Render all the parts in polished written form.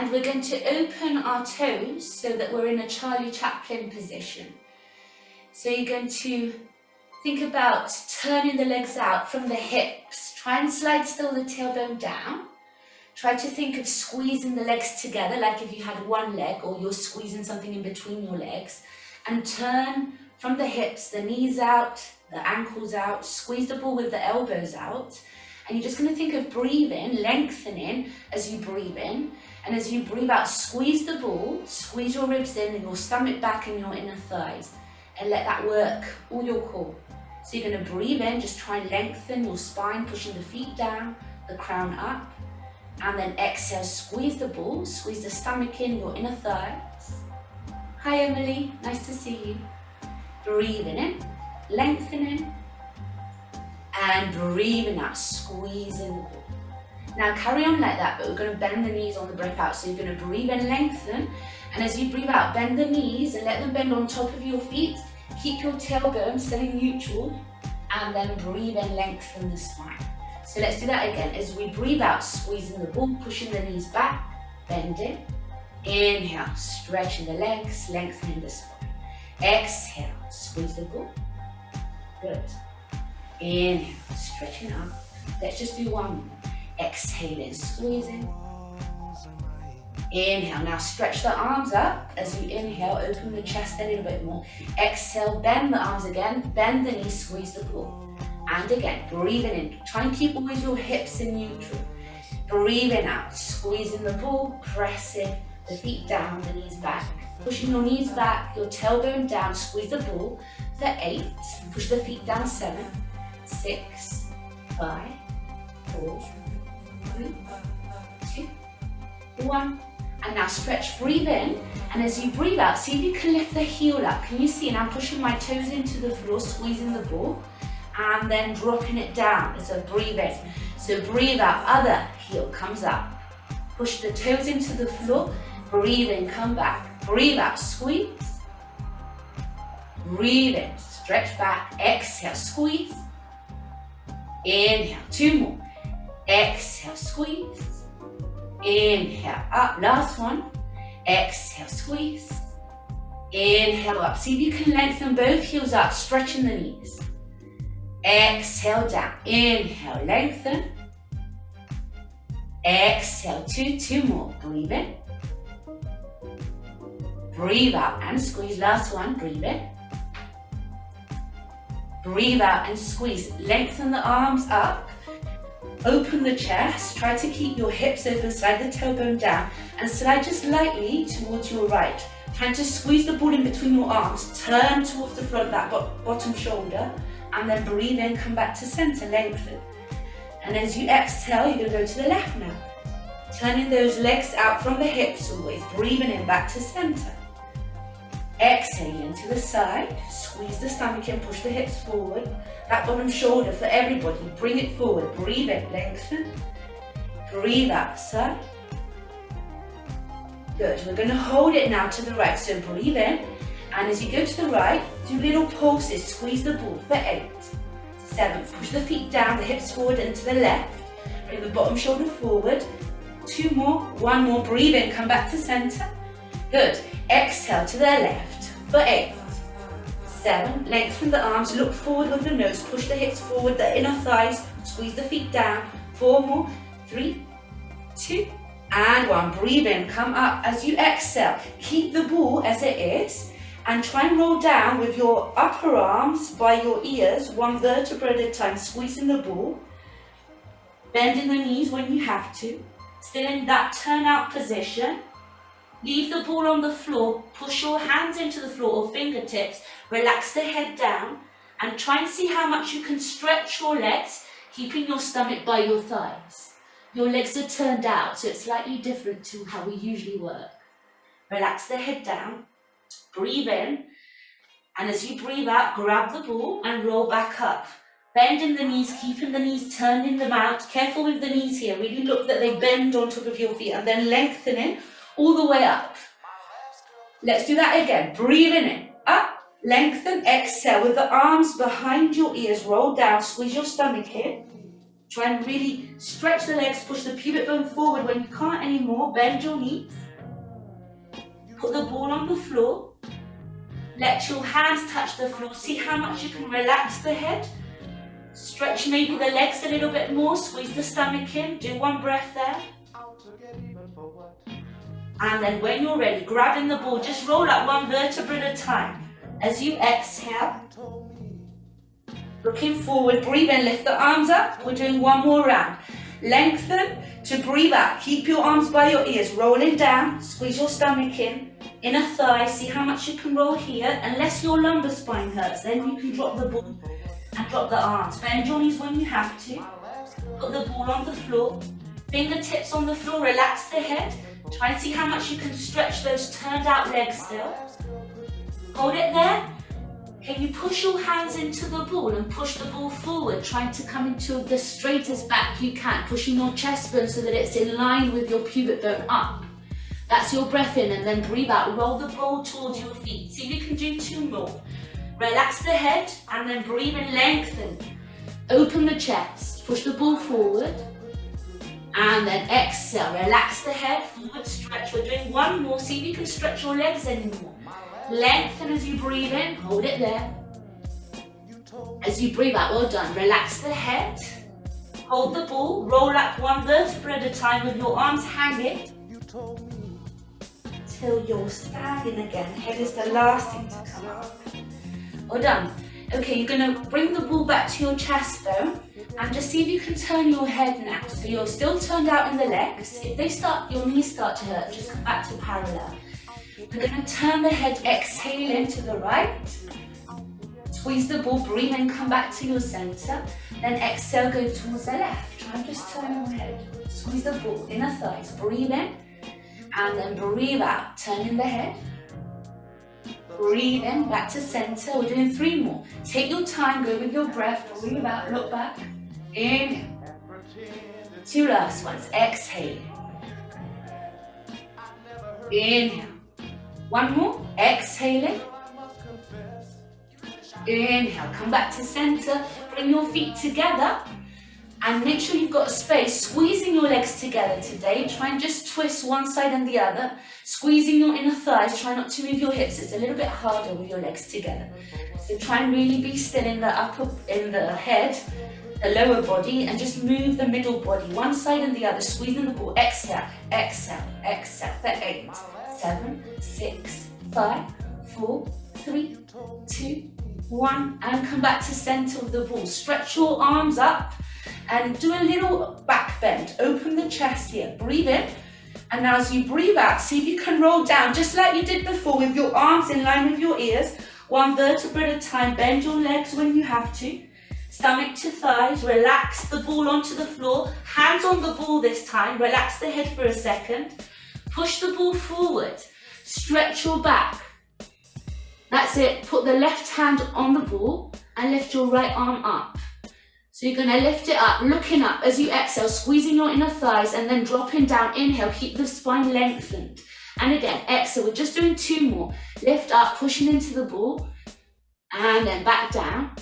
And we're going to open our toes so that we're in a Charlie Chaplin position. So you're going to think about turning the legs out from the hips. Try and slide still the tailbone down. Try to think of squeezing the legs together, like if you had one leg or you're squeezing something in between your legs. And turn from the hips, the knees out, the ankles out. Squeeze the ball with the elbows out. And you're just going to think of breathing, lengthening as you breathe in. And as you breathe out, squeeze the ball, squeeze your ribs in and your stomach back and your inner thighs. And let that work, all your core. So you're going to breathe in, just try and lengthen your spine, pushing the feet down, the crown up. And then exhale, squeeze the ball, squeeze the stomach in, your inner thighs. Hi Emily, nice to see you. Breathing in, lengthening. And breathing out, squeezing the ball. Now carry on like that, but we're going to bend the knees on the breath out. So you're going to breathe in, lengthen. And as you breathe out, bend the knees and let them bend on top of your feet. Keep your tailbone staying neutral. And then breathe in, lengthen the spine. So let's do that again. As we breathe out, squeezing the ball, pushing the knees back, bending. Inhale, stretching the legs, lengthening the spine. Exhale, squeeze the ball. Good. Inhale, stretching up. Let's just do one more. Exhaling, squeezing. Inhale, now stretch the arms up. As you inhale, open the chest a little bit more. Exhale, bend the arms again, bend the knees, squeeze the ball. And again, breathing in. Try and keep always your hips in neutral. Breathing out, squeezing the ball, pressing the feet down, the knees back. Pushing your knees back, your tailbone down, squeeze the ball for 8. Push the feet down, 7, 6, 5, 4, 3, 2, 1. And now stretch, breathe in. And as you breathe out, see if you can lift the heel up. Can you see? And I'm pushing my toes into the floor, squeezing the ball. And then dropping it down. So breathe in. So breathe out, other heel comes up. Push the toes into the floor. Breathe in, come back. Breathe out, squeeze. Breathe in, stretch back. Exhale, squeeze. Inhale, 2 more. Exhale, squeeze. Inhale, up, last one. Exhale, squeeze. Inhale, up. See if you can lengthen both heels up, stretching the knees. Exhale, down. Inhale, lengthen. Exhale, 2 more. Breathe in. Breathe out and squeeze. Last one, breathe in. Breathe out and squeeze. Lengthen the arms up. Open the chest. Try to keep your hips open, slide the tailbone down, and slide just lightly towards your right. Trying to squeeze the ball in between your arms. Turn towards the front, that bottom shoulder, and then breathe in, come back to center, lengthen. And as you exhale, you're going to go to the left now. Turning those legs out from the hips always, breathing in, back to center. Exhaling to the side, squeeze the stomach in, push the hips forward. That bottom shoulder for everybody, bring it forward, breathe in, lengthen. Breathe out, side. Good, we're going to hold it now to the right, so breathe in. And as you go to the right, do little pulses, squeeze the ball for 8, 7. Push the feet down, the hips forward and to the left. Bring the bottom shoulder forward. 2 more, 1 more, breathe in, come back to center. Good, exhale to the left for 8, 7. Lengthen the arms, look forward with the nose, push the hips forward, the inner thighs, squeeze the feet down. 4 more, 3, 2, and 1. Breathe in, come up. As you exhale, keep the ball as it is. And try and roll down with your upper arms by your ears, 1 vertebra at a time, squeezing the ball. Bending the knees when you have to. Still in that turnout position. Leave the ball on the floor, push your hands into the floor or fingertips, relax the head down, and try and see how much you can stretch your legs, keeping your stomach by your thighs. Your legs are turned out, so it's slightly different to how we usually work. Relax the head down. Breathe in, and as you breathe out, grab the ball and roll back up. Bending the knees, keeping the knees, turning them out. Careful with the knees here. Really look that they bend on top of your feet, and then lengthening all the way up. Let's do that again. Breathing in, up, lengthen, exhale with the arms behind your ears. Roll down, squeeze your stomach in. Try and really stretch the legs, push the pubic bone forward. When you can't anymore, bend your knees. Put the ball on the floor. Let your hands touch the floor. See how much you can relax the head. Stretch maybe the legs a little bit more. Squeeze the stomach in. Do one breath there. And then when you're ready, grabbing the ball, just roll up one vertebra at a time. As you exhale, looking forward, breathe in, lift the arms up. We're doing one more round. Lengthen to breathe out. Keep your arms by your ears, rolling down. Squeeze your stomach in. Inner thigh, see how much you can roll here. Unless your lumbar spine hurts, then you can drop the ball and drop the arms. Bend your knees when you have to. Put the ball on the floor. Fingertips on the floor, relax the head. Try and see how much you can stretch those turned out legs still. Hold it there. Can you push your hands into the ball and push the ball forward, trying to come into the straightest back you can, pushing your chest bone so that it's in line with your pubic bone up. That's your breath in, and then breathe out. Roll the ball towards your feet. See if you can do 2 more. Relax the head and then breathe and lengthen. Open the chest, push the ball forward. And then exhale, relax the head, forward stretch. We're doing 1 more, see if you can stretch your legs anymore. Lengthen as you breathe in, hold it there. As you breathe out, well done. Relax the head, hold the ball, roll up 1 vertebra at a time with your arms hanging. Till you're standing again. Head is the last thing to come up. Well done. Okay, you're going to bring the ball back to your chest bone. And just see if you can turn your head now. So you're still turned out in the legs. If your knees start to hurt, just come back to parallel. We're going to turn the head, exhale into the right. Squeeze the ball, breathe in, come back to your center. Then exhale, go towards the left. Try and just turn your head. Squeeze the ball, inner thighs, breathe in. And then breathe out, turning the head. Breathe in, back to center. We're doing 3 more. Take your time, go with your breath. Breathe out, look back. Inhale. 2 last ones. Exhale. Inhale. 1 more. Exhaling. Inhale. Come back to center. Bring your feet together. And make sure you've got a space. Squeezing your legs together today. Try and just twist one side and the other. Squeezing your inner thighs. Try not to move your hips. It's a little bit harder with your legs together. So try and really be still in the head, the lower body, and just move the middle body, one side and the other, squeezing the ball. Exhale, exhale, exhale. For 8, 7, 6, 5, 4, 3, 2, 1. And come back to center of the ball. Stretch your arms up. And do a little back bend. Open the chest here. Breathe in. And now as you breathe out, see if you can roll down just like you did before with your arms in line with your ears. 1 vertebra at a time. Bend your legs when you have to. Stomach to thighs. Relax the ball onto the floor. Hands on the ball this time. Relax the head for a second. Push the ball forward. Stretch your back. That's it. Put the left hand on the ball and lift your right arm up. So you're going to lift it up, looking up as you exhale, squeezing your inner thighs and then dropping down. Inhale, keep the spine lengthened. And again, exhale, we're just doing 2 more. Lift up, pushing into the ball, and then back down.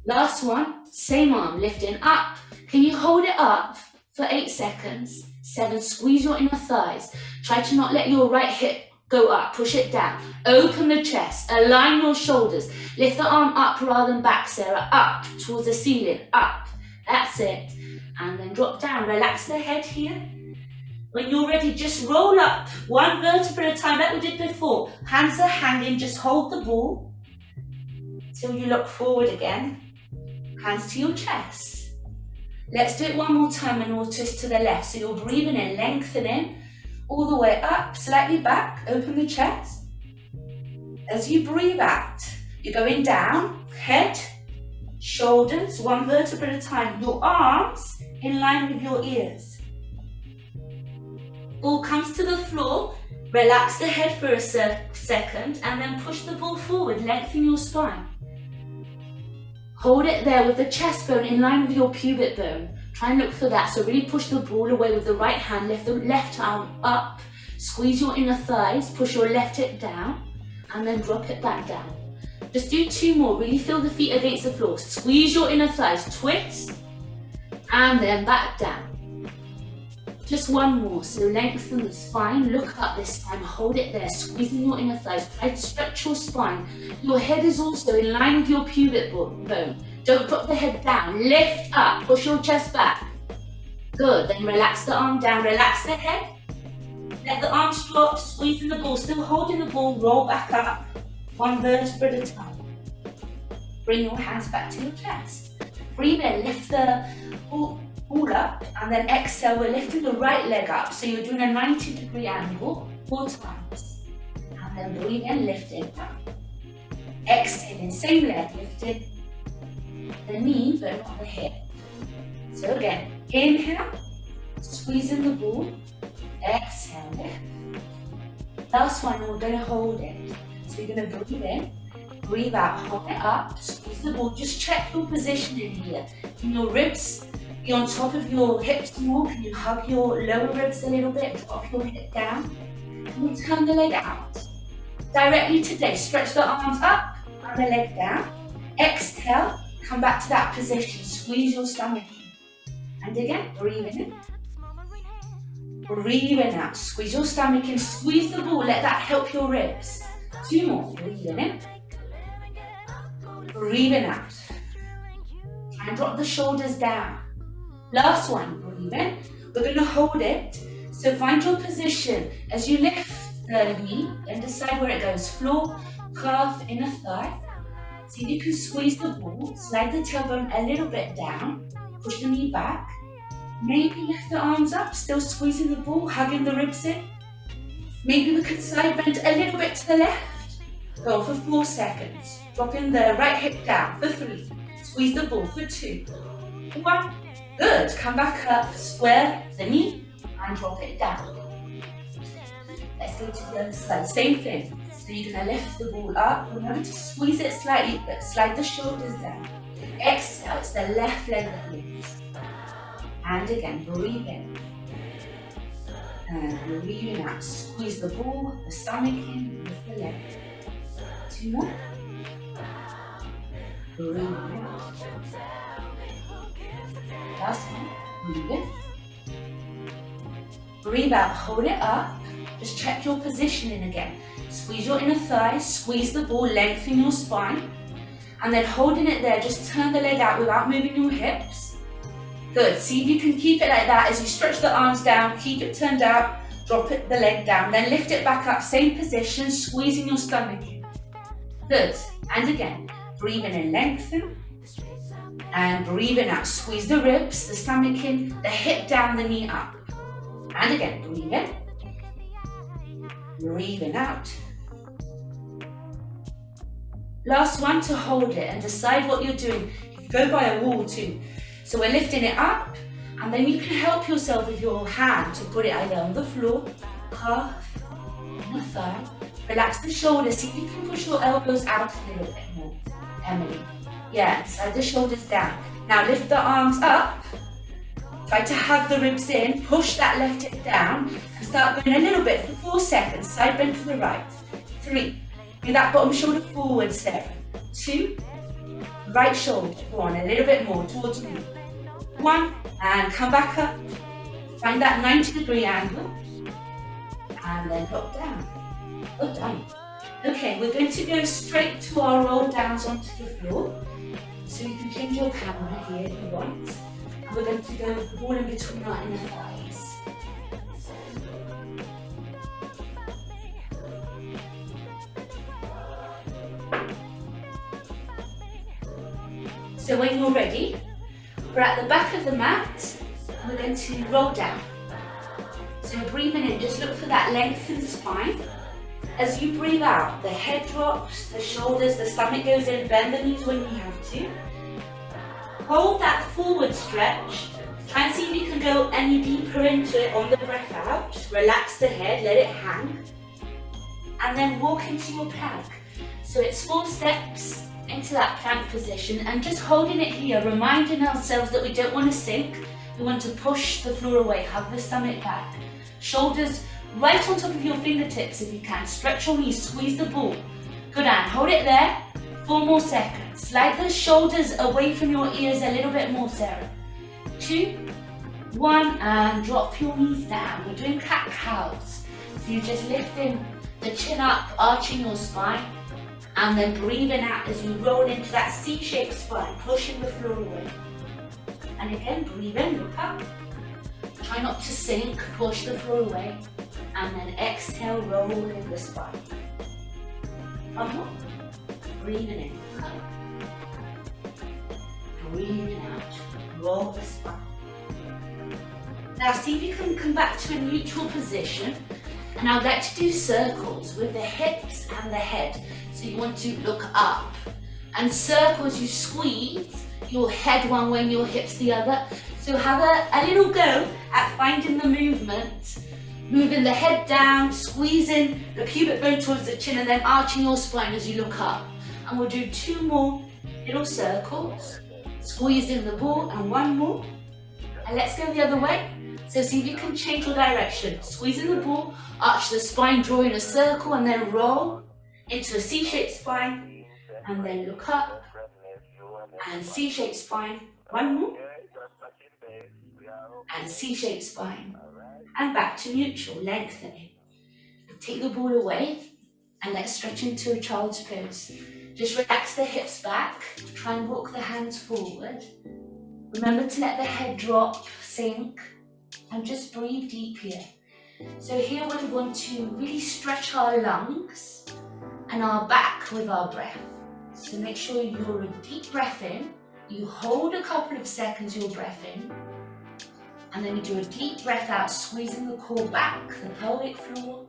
Last one, same arm, lifting up. Can you hold it up for 8 seconds? 7, squeeze your inner thighs. Try to not let your right hip go up, push it down. Open the chest, align your shoulders. Lift the arm up rather than back, Sarah. Up towards the ceiling, up. That's it. And then drop down, relax the head here. When you're ready, just roll up 1 vertebra at a time like we did before. Hands are hanging, just hold the ball till you look forward again. Hands to your chest. Let's do it 1 more time and we'll twist to the left. So you're breathing in, lengthening. All the way up, slightly back, open the chest. As you breathe out, you're going down, head, shoulders, 1 vertebra at a time. Your arms in line with your ears. Ball comes to the floor, relax the head for a second, and then push the ball forward, lengthen your spine. Hold it there with the chest bone in line with your pubic bone. Try and look for that. So really push the ball away with the right hand, lift the left arm up, squeeze your inner thighs, push your left hip down, and then drop it back down. Just do 2 more. Really feel the feet against the floor. Squeeze your inner thighs, twist, And then back down. Just one more, so lengthen the spine, look up this time, hold it there, squeezing your inner thighs, try to stretch your spine. Your head is also in line with your pubic bone. Don't drop the head down, lift up, push your chest back. Good, then relax the arm down, relax the head. Let the arms drop, squeezing the ball, still holding the ball, roll back up, one vertebra at a time. Bring your hands back to your chest. Breathe in, lift the ball up, and then exhale, we're lifting the right leg up. So you're doing a 90-degree angle 4 times. And then breathe in, lift it up. Exhaling, same leg, lifting the knee, but not the hip. So again, inhale, squeezing the ball, exhale, lift. Last one, we're going to hold it. So you're going to breathe in, breathe out, hold it up, squeeze the ball. Just check your position in here. Can your ribs be on top of your hips more? Can you hug your lower ribs a little bit, drop your hip down? Can you turn the leg out? Directly today, stretch the arms up and the leg down. Exhale, come back to that position, squeeze your stomach in. And again, breathing in. Breathing out, squeeze your stomach in, squeeze the ball, let that help your ribs. 2 more, breathing in. Breathing out. Try and drop the shoulders down. Last one, breathe in. We're going to hold it. So find your position as you lift the knee and decide where it goes. Floor, calf, inner thigh. See if you can squeeze the ball, slide the tailbone a little bit down, push the knee back. Maybe lift the arms up, still squeezing the ball, hugging the ribs in. Maybe we can side bend a little bit to the left. Go for 4 seconds. Dropping the right hip down for 3. Squeeze the ball for 2. 1. Good. Come back up, square the knee, and drop it down. Let's go to the other side. Same thing. So you're going to lift the ball up. Remember to squeeze it slightly, but slide the shoulders down. Exhale, it's the left leg that lifts. And again, breathe in. And breathing out. Squeeze the ball, the stomach in, lift the leg. 2 more. Breathe out. Last one. Breathe in. Breathe out, hold it up. Just check your positioning again. Squeeze your inner thighs, squeeze the ball, lengthen your spine. And then holding it there, just turn the leg out without moving your hips. Good, see if you can keep it like that as you stretch the arms down, keep it turned out, drop it, the leg down, then lift it back up, same position, squeezing your stomach in. Good, and again, breathing in, lengthen, and breathing out, squeeze the ribs, the stomach in, the hip down, the knee up. And again, breathe in, breathing out. Last one to hold it and decide what you're doing. You go by a wall too. So we're lifting it up, and then you can help yourself with your hand to put it either on the floor, calf, on the thigh. Relax the shoulders, see if you can push your elbows out a little bit more. Emily. Yeah, slide the shoulders down. Now lift the arms up. Try to hug the ribs in, push that left hip down, and start going a little bit for 4 seconds. Side bend to the right. 3. Bring that bottom shoulder forward, 7. 2. Right shoulder, go on, a little bit more towards me. 1, and come back up. Find that 90-degree angle. And then drop down. Well done. Okay, we're going to go straight to our roll downs onto the floor. So you can change your camera here if you want. And we're going to go with the ball in between our inner thighs. So when you're ready, we're at the back of the mat, and we're going to roll down. So breathing in, just look for that lengthened spine. As you breathe out, the head drops, the shoulders, the stomach goes in, bend the knees when you have to. Hold that forward stretch. Try and see if you can go any deeper into it on the breath out. Relax the head, let it hang. And then walk into your plank. So it's 4 steps into that plank position, and just holding it here, reminding ourselves that we don't want to sink. We want to push the floor away, hug the stomach back. Shoulders right on top of your fingertips if you can. Stretch your knees, squeeze the ball. Good, and hold it there. 4 more seconds. Slide the shoulders away from your ears a little bit more, Sarah. 2, 1, and drop your knees down. We're doing cat-cows. So you're just lifting the chin up, arching your spine, and then breathing out as you roll into that C-shaped spine, pushing the floor away. And again, breathe in, look up. Try not to sink, push the floor away, and then exhale, roll in the spine. One more. Breathing in, look up. Breathing out, roll the spine. Now see if you can come back to a neutral position, and I'd like to do circles with the hips and the head. So you want to look up, and circles you squeeze your head one way and your hips the other. So have a little go at finding the movement, moving the head down, squeezing the pubic bone towards the chin, and then arching your spine as you look up. And we'll do 2 more little circles, squeezing the ball, and 1 more. And let's go the other way. So see if you can change your direction. Squeezing the ball, arch the spine, drawing a circle, and then roll into a C-shaped spine, and then look up, and C-shaped spine. 1 more. And C-shaped spine. And back to neutral, lengthening. Take the ball away, and let's stretch into a child's pose. Just relax the hips back, try and walk the hands forward. Remember to let the head drop, sink, and just breathe deep here. So here we want to really stretch our lungs and our back with our breath. So make sure you're a deep breath in, you hold a couple of seconds your breath in, and then you do a deep breath out, squeezing the core back, the pelvic floor,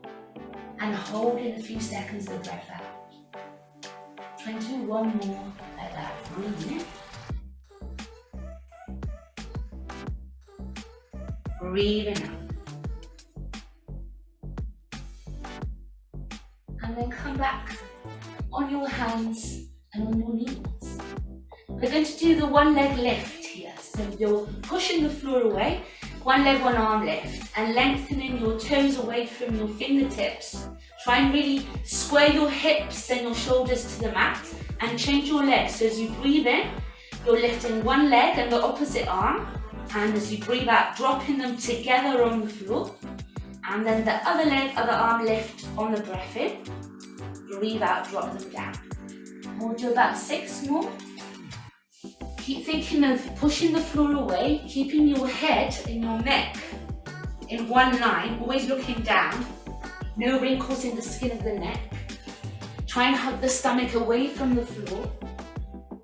and hold in a few seconds the breath out. Try and do 1 more like that. Breathe in. Breathing out. And then come back on your hands and on your knees. We're going to do the 1 leg lift here. So you're pushing the floor away, 1 leg, 1 arm lift, and lengthening your toes away from your fingertips. Try and really square your hips and your shoulders to the mat, and change your legs. So as you breathe in, you're lifting 1 leg and the opposite arm, and as you breathe out, dropping them together on the floor. And then the other leg, other arm lift on the breath in. Breathe out, drop them down. We'll do about 6 more. Keep thinking of pushing the floor away, keeping your head and your neck in 1 line, always looking down. No wrinkles in the skin of the neck. Try and hug the stomach away from the floor.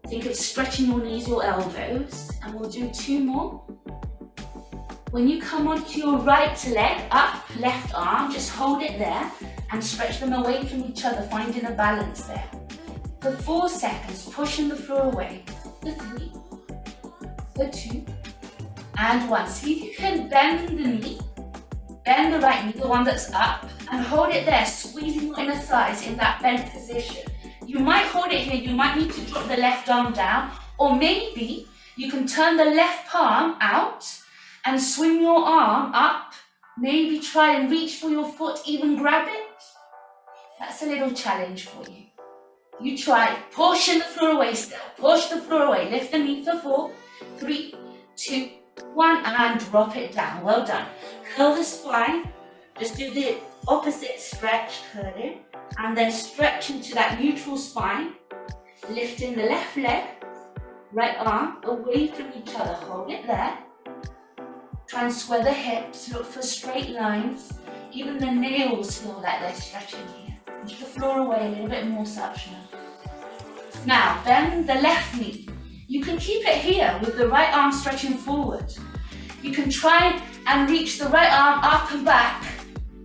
Think of stretching your knees, your elbows, and we'll do 2 more. When you come onto your right leg, up, left arm, just hold it there and stretch them away from each other, finding a balance there. For 4 seconds, pushing the floor away. For 3, for 2, and 1. See if you can bend the knee, bend the right knee, the one that's up, and hold it there, squeezing your inner thighs in that bent position. You might hold it here, you might need to drop the left arm down, or maybe you can turn the left palm out and swing your arm up. Maybe try and reach for your foot, even grab it. That's a little challenge for you. You try, pushing the floor away still, push the floor away, lift the knee for 4, 3, 2, 1, and drop it down. Well done. Curl the spine, just do the opposite stretch, curling, and then stretch into that neutral spine, lifting the left leg, right arm away from each other, hold it there. Try and square the hips, look for straight lines, even the nails feel like they're stretching here. Push the floor away a little bit more, Sapshana. Now, bend the left knee. You can keep it here with the right arm stretching forward. You can try and reach the right arm up and back,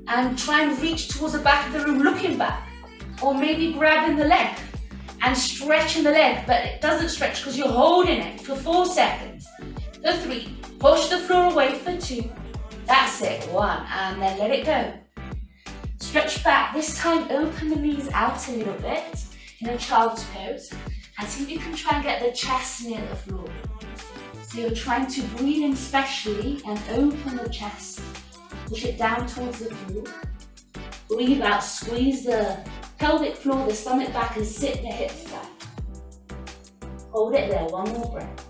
and try and reach towards the back of the room looking back. Or maybe grabbing the leg and stretching the leg, but it doesn't stretch because you're holding it for 4 seconds. For 3, push the floor away for 2. That's it, 1, and then let it go. Stretch back, this time open the knees out a little bit in a child's pose, and see if you can try and get the chest near the floor. So you're trying to breathe in specially and open the chest. Push it down towards the floor. Breathe out, squeeze the pelvic floor, the stomach back, and sit the hips back. Hold it there, 1 more breath.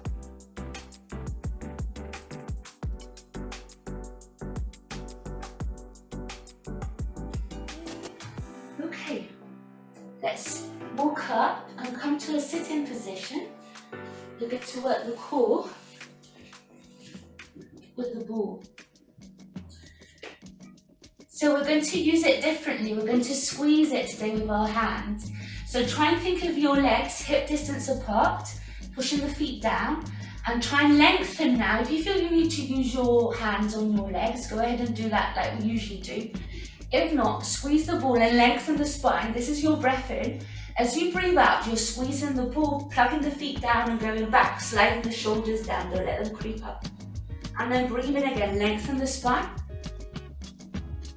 Let's walk up and come to a sit-in position. We're going to work the core with the ball. So we're going to use it differently. We're going to squeeze it today with our hands. So try and think of your legs hip distance apart, pushing the feet down, and try and lengthen now. If you feel you need to use your hands on your legs, go ahead and do that like we usually do. If not, squeeze the ball and lengthen the spine. This is your breath in. As you breathe out, you're squeezing the ball, plugging the feet down and going back, sliding the shoulders down, don't let them creep up. And then breathe in again, lengthen the spine.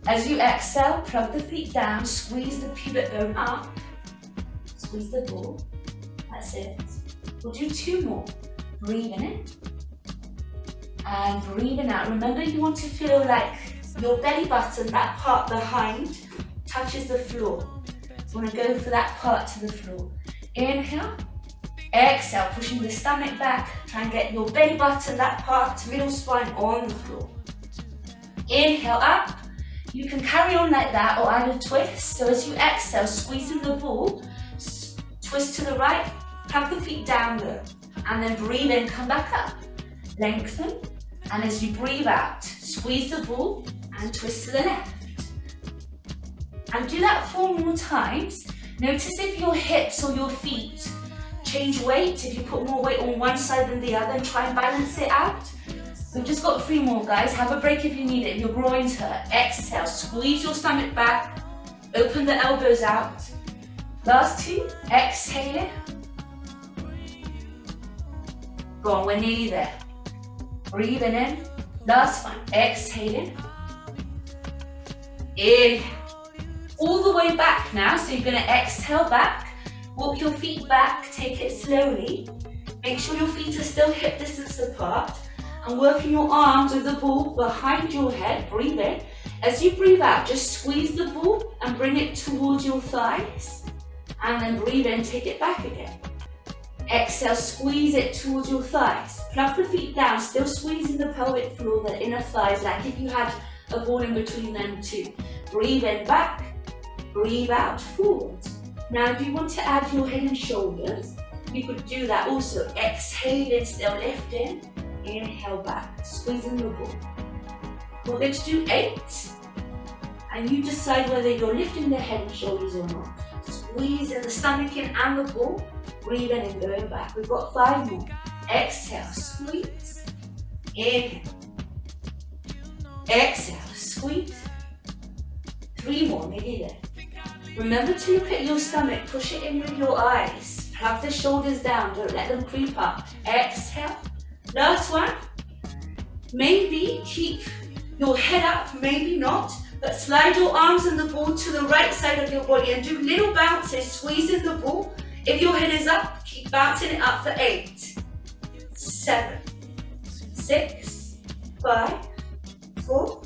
As you exhale, plug the feet down, squeeze the pubic bone up, squeeze the ball, that's it. We'll do 2 more. Breathing in and breathing out. Remember, you want to feel like your belly button, that part behind, touches the floor. You want to go for that part to the floor. Inhale, exhale, pushing the stomach back. Try and get your belly button, that part, middle spine on the floor. Inhale up. You can carry on like that or add a twist. So as you exhale, squeezing the ball, twist to the right, plug the feet down low, and then breathe in, come back up. Lengthen, and as you breathe out, squeeze the ball and twist to the left. And do that 4 more times. Notice if your hips or your feet change weight, if you put more weight on one side than the other, and try and balance it out. We've just got 3 more, guys. Have a break if you need it. If your groins hurt, exhale, squeeze your stomach back, open the elbows out. Last 2, exhale it. Go on, we're nearly there. Breathing in. Last one, exhaling. Inhale. All the way back now, so you're gonna exhale back, walk your feet back, take it slowly. Make sure your feet are still hip distance apart. And working your arms with the ball behind your head, breathe in. As you breathe out, just squeeze the ball and bring it towards your thighs. And then breathe in, take it back again. Exhale, squeeze it towards your thighs. Plug the feet down, still squeezing the pelvic floor, the inner thighs, like if you had a ball in between them two. Breathe in back, breathe out forward. Now if you want to add your head and shoulders, you could do that also. Exhale in, still lifting. Inhale back, squeezing the ball. We're going to do 8. And you decide whether you're lifting the head and shoulders or not. Squeezing the stomach in and the ball. Breathe in and going back. We've got 5 more. Exhale, squeeze. Inhale. Exhale, squeeze. 3 more, nearly there. Remember to look at your stomach. Push it in with your eyes. Plug the shoulders down. Don't let them creep up. Exhale. Last one. Maybe keep your head up, maybe not. But slide your arms and the ball to the right side of your body and do little bounces, squeezing the ball. If your head is up, keep bouncing it up for 8, 7, 6, 5, 4,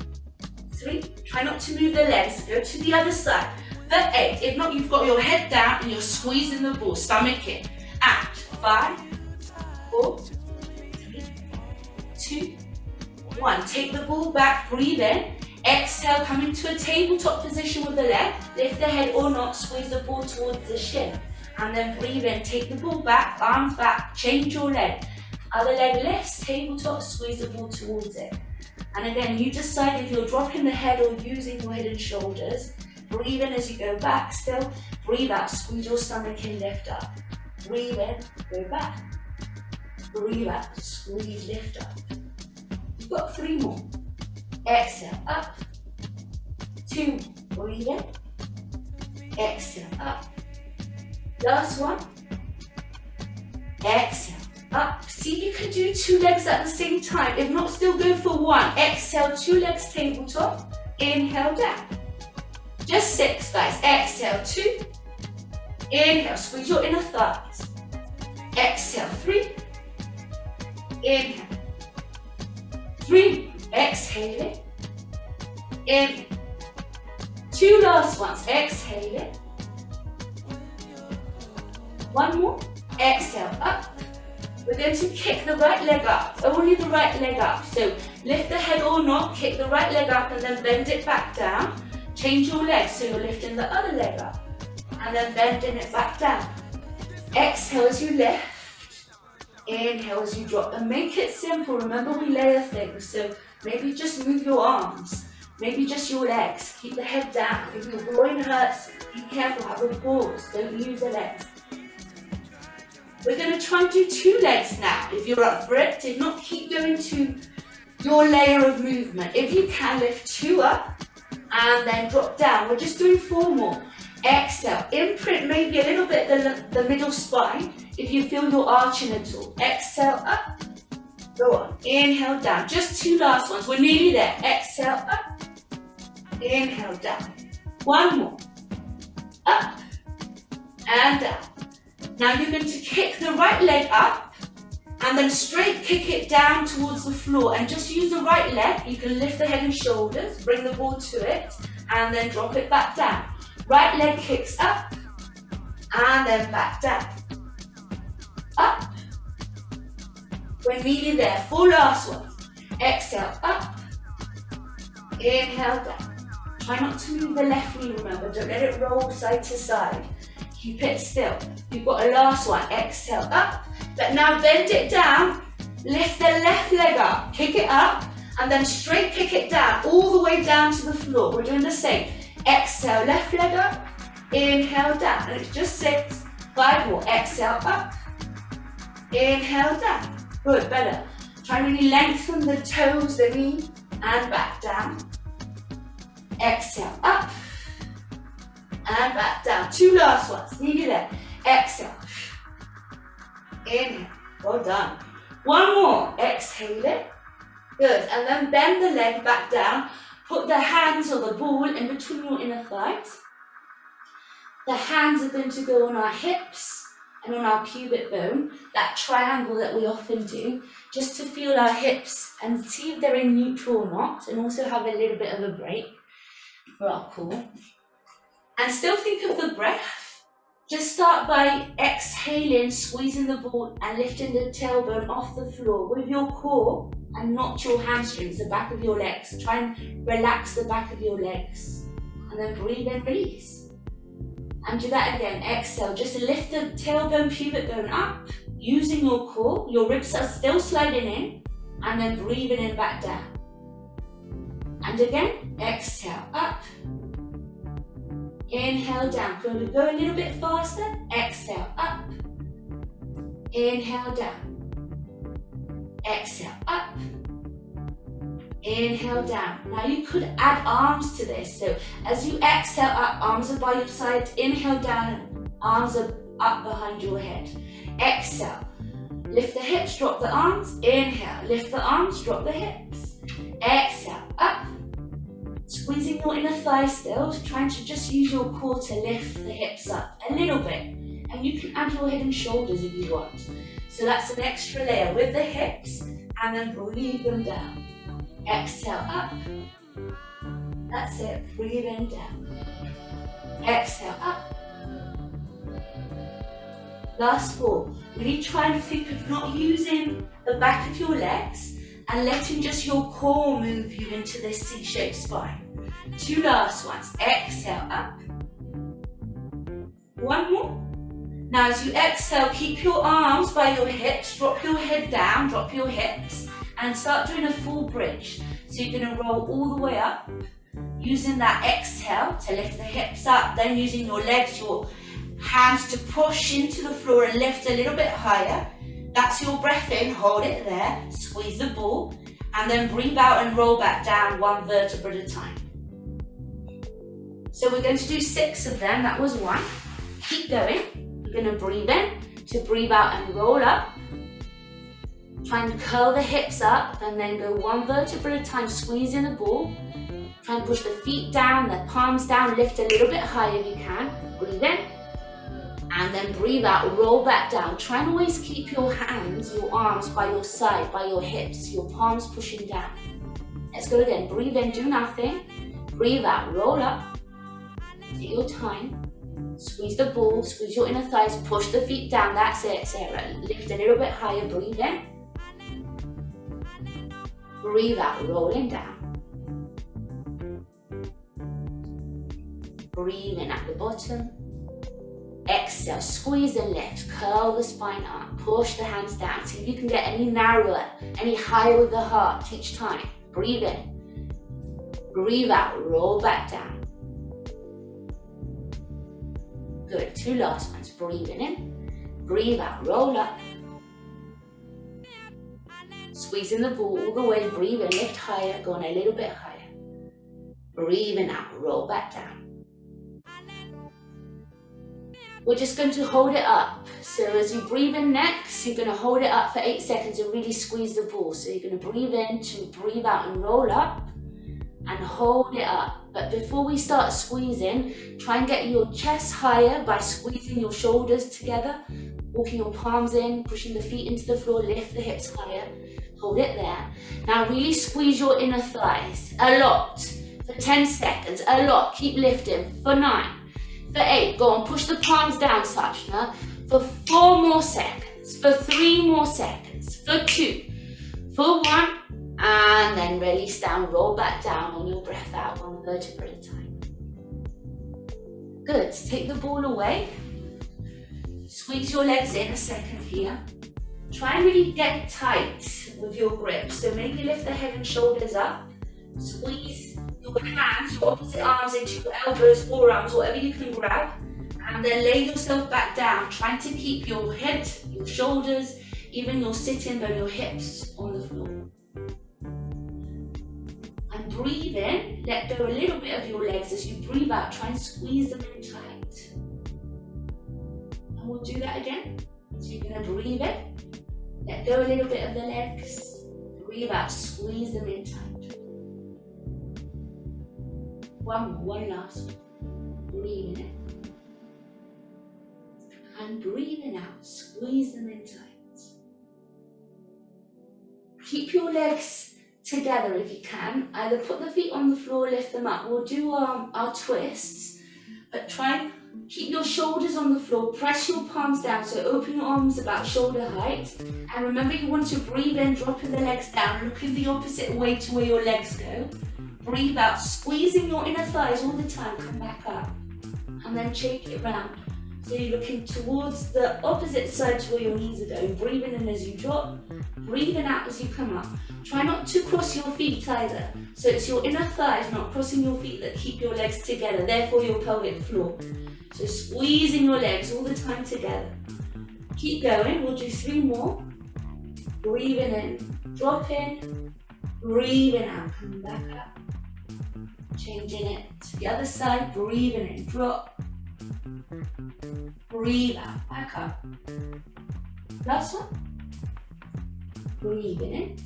3. Try not to move the legs. Go to the other side for 8. If not, you've got your head down and you're squeezing the ball, stomach in. Out. 5, 4, 3, 2, 1. Take the ball back, breathe in. Exhale, come into a tabletop position with the leg. Lift the head or not, squeeze the ball towards the shin. And then breathe in, take the ball back, arms back, change your leg. Other leg lifts, tabletop, squeeze the ball towards it. And again, you decide if you're dropping the head or using your head and shoulders. Breathe in as you go back still. Breathe out, squeeze your stomach in, lift up. Breathe in, go back. Breathe out, squeeze, lift up. You've got 3 more. Exhale, up. 2, breathe in. Exhale, up. Last one. Exhale, up. See if you can do 2 legs at the same time. If not, still go for 1. Exhale, 2 legs tabletop. Inhale, down. Just 6, guys. Exhale, 2. Inhale, squeeze your inner thighs. Exhale, 3. Inhale. 3. Exhale it. Inhale. 2 last ones. Exhale it. 1 more. Exhale, up. We're going to kick the right leg up. Only the right leg up. So lift the head or not. Kick the right leg up and then bend it back down. Change your leg so you're lifting the other leg up. and then bending it back down. Exhale as you lift. Inhale as you drop, and make it simple. Remember, we layer things, so maybe just move your arms, maybe just your legs. Keep the head down. If your groin hurts, be careful, have a pause, don't use the legs. We're going to try and do 2 legs now, if you're up for it. If not, keep going to your layer of movement. If you can, lift 2 up, and then drop down. We're just doing 4 more. Exhale, imprint maybe a little bit the middle spine, if you feel you're arching at all. Exhale up, go on, inhale down, just 2 last ones, we're nearly there. Exhale up, inhale down, 1 more, up, and down. Now you're going to kick the right leg up, and then straight kick it down towards the floor, and just use the right leg. You can lift the head and shoulders, bring the ball to it, and then drop it back down. Right leg kicks up, and then back down. Up. We're nearly there. 4 last ones. Exhale, up. Inhale, down. Try not to move the left knee, remember. Don't let it roll side to side. Keep it still. You've got a last one. Exhale, up. But now bend it down. Lift the left leg up. Kick it up, and then straight kick it down, all the way down to the floor. We're doing the same. Exhale, left leg up, inhale down, and it's just 6, 5 more. Exhale up, inhale down. Good, better. Try and really lengthen the toes, the knee, and back down. Exhale up, and back down. 2 last ones, nearly there. Exhale, inhale, well done. 1 more, exhale it. Good, and then bend the leg back down. Put the hands or the ball in between your inner thighs. The hands are going to go on our hips and on our pubic bone, that triangle that we often do, just to feel our hips and see if they're in neutral or not, and also have a little bit of a break for our core. And still think of the breath. Just start by exhaling, squeezing the ball and lifting the tailbone off the floor with your core, and not your hamstrings, the back of your legs. Try and relax the back of your legs. And then breathe and release. And do that again. Exhale, just lift the tailbone, pubic bone up, using your core. Your ribs are still sliding in, and then breathing in back down. And again, exhale, up. Inhale down. Going to go a little bit faster. Exhale, up. Inhale down. Exhale, up. Inhale down. Now you could add arms to this. So as you exhale up, arms are by your side. Inhale down, arms are up behind your head. Exhale. Lift the hips, drop the arms. Inhale. Lift the arms, drop the hips. Exhale, up. Squeezing your inner thigh still, trying to just use your core to lift the hips up a little bit. And you can add your head and shoulders if you want. So that's an extra layer with the hips, and then breathe them down. Exhale up. That's it, breathe in down. Exhale up. Last 4. Really try and think of not using the back of your legs and letting just your core move you into this C-shaped spine. 2 last ones. Exhale up. 1 more. Now as you exhale, keep your arms by your hips, drop your head down, drop your hips, and start doing a full bridge. So you're going to roll all the way up, using that exhale to lift the hips up, then using your legs, your hands to push into the floor and lift a little bit higher. That's your breath in, hold it there, squeeze the ball, and then breathe out and roll back down 1 vertebra at a time. So we're going to do 6 of them, that was 1. Keep going. You're going to breathe in to breathe out and roll up. Try and curl the hips up and then go 1 vertebra at a time, squeezing the ball. Try and push the feet down, the palms down, lift a little bit higher if you can. Breathe in and then breathe out, roll back down. Try and always keep your hands, your arms by your side, by your hips, your palms pushing down. Let's go again. Breathe in, do nothing. Breathe out, roll up. Take your time. Squeeze the ball, squeeze your inner thighs, push the feet down. That's it, Sarah. Lift a little bit higher, breathe in. Breathe out, rolling down. Breathe in at the bottom. exhale, squeeze and lift, curl the spine up, push the hands down. See if you can get any narrower, any higher with the heart each time. Breathe in, breathe out, roll back down. Good, 2 last ones. Breathing in, breathe out, roll up. Squeezing the ball all the way, breathe in, lift higher, going a little bit higher. Breathing out, roll back down. We're just going to hold it up. So as you breathe in next, you're going to hold it up for 8 seconds and really squeeze the ball. So you're going to breathe in to breathe out and roll up and hold it up. But before we start squeezing, try and get your chest higher by squeezing your shoulders together, walking your palms in, pushing the feet into the floor, lift the hips higher, hold it there. Now really squeeze your inner thighs a lot for 10 seconds, a lot. Keep lifting for 9. For 8, go on, push the palms down, Sachna. For 4 more seconds, for 3 more seconds, for 2, for 1, and then release down, roll back down on your breath out, 1 vertebra at a time. Good, take the ball away. Squeeze your legs in a second here. Try and really get tight with your grip. So maybe lift the head and shoulders up. Squeeze your hands, your opposite arms into your elbows, forearms, whatever you can grab, and then lay yourself back down, trying to keep your head, your shoulders, even your sitting bone, your hips on the floor. And breathe in, let go a little bit of your legs. As you breathe out, try and squeeze them in tight. And we'll do that again. So you're going to breathe in, let go a little bit of the legs, breathe out, squeeze them in tight. 1 more, 1 last. Breathing in. And breathing out, squeeze them in tight. Keep your legs together if you can. Either put the feet on the floor, lift them up. We'll do our twists, but try and keep your shoulders on the floor, press your palms down, so open your arms about shoulder height. And remember, you want to breathe in, dropping the legs down, looking the opposite way to where your legs go. Breathe out, squeezing your inner thighs all the time, come back up. And then shake it round. So you're looking towards the opposite side to where your knees are going. Breathing in as you drop, breathing out as you come up. Try not to cross your feet either. So it's your inner thighs, not crossing your feet, that keep your legs together, therefore your pelvic floor. So squeezing your legs all the time together. Keep going, we'll do 3 more. Breathing in, drop in, breathing out, coming back up. Changing it to the other side, breathing in, drop, breathe out, back up. Last one, breathing in,